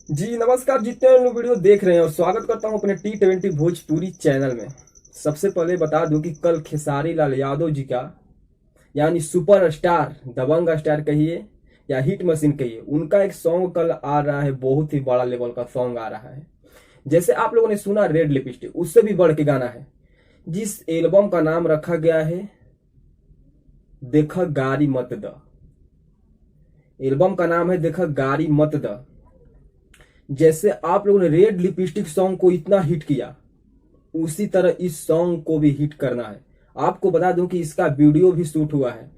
जी नमस्कार, जितने लोग वीडियो देख रहे हैं और स्वागत करता हूं अपने T20 भोजपुरी चैनल में। सबसे पहले बता दूं कि कल खेसारी लाल यादव जी का यानी सुपरस्टार, दबंग स्टार कहिए या हिट मशीन कहिए, उनका एक सॉन्ग कल आ रहा है। बहुत ही बड़ा लेवल का सॉन्ग आ रहा है। जैसे आप लोगों ने सुना रेड लिपस्टिक, उससे भी बढ़ के गाना है जिस एल्बम का नाम रखा गया है देखा गारी मत द। एल्बम का नाम है देखा गारी मत द। जैसे आप लोगों ने रेड लिपस्टिक सॉन्ग को इतना हिट किया, उसी तरह इस सॉन्ग को भी हिट करना है। आपको बता दूं कि इसका वीडियो भी शूट हुआ है।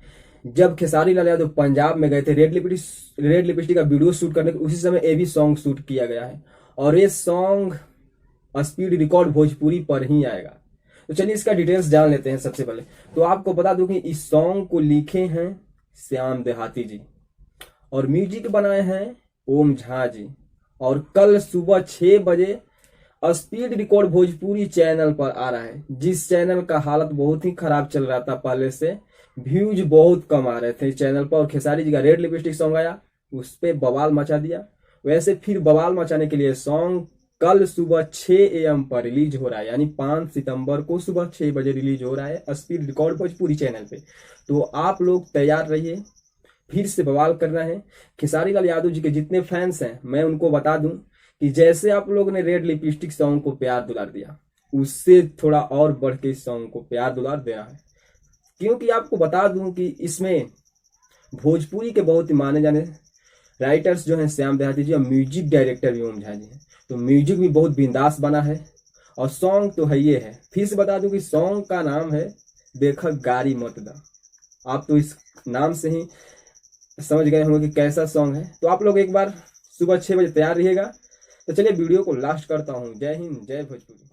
जब खेसारी लाल यादव पंजाब में गए थे रेड लिपस्टिक का वीडियो शूट करने, उसी समय ये भी सॉन्ग शूट किया गया है। और ये सॉन्ग स्पीड रिकॉर्ड भोजपुरी पर ही आएगा। तो चलिए इसका डिटेल्स जान लेते हैं। सबसे पहले तो आपको बता दूं कि इस सॉन्ग को लिखे हैं श्याम देहाती जी और म्यूजिक बनाए हैं ओम झा जी। और कल सुबह 6 बजे स्पीड रिकॉर्ड भोजपुरी चैनल पर आ रहा है, जिस चैनल का हालत बहुत ही खराब चल रहा था पहले से। व्यूज बहुत कम आ रहे थे इस चैनल पर, और खेसारी जी का रेड लिपस्टिक सॉन्ग आया, उस पर बवाल मचा दिया। वैसे फिर बवाल मचाने के लिए सॉन्ग कल सुबह 6 AM पर रिलीज हो रहा है, यानी 5 सितंबर को सुबह 6 बजे रिलीज हो रहा है स्पीड रिकॉर्ड भोजपुरी चैनल पे। तो आप लोग तैयार रहिए, फिर से बवाल करना है। खेसारी लाल यादव जी के जितने फैंस हैं, मैं उनको बता दूं कि जैसे आप लोगों ने रेड लिपस्टिक सॉन्ग को प्यार दुलार दिया, उससे थोड़ा और बढ़ के इस सॉन्ग को प्यार दुलार देना है। क्योंकि आपको बता दूं कि इसमें भोजपुरी के बहुत ही माने जाने राइटर्स जो हैं श्याम देहाती जी, और म्यूजिक डायरेक्टर भी ओम झा जी हैं। तो म्यूजिक भी बहुत बिंदास बना है, और सॉन्ग तो है ये है। फिर से बता दूं कि सॉन्ग का नाम है देखा गारी मत दा। आप तो इस नाम से ही समझ गए होंगे कि कैसा सॉन्ग है। तो आप लोग एक बार सुबह 6 बजे तैयार रहिएगा। तो चलिए वीडियो को लास्ट करता हूँ। जय हिंद, जय भोजपुरी।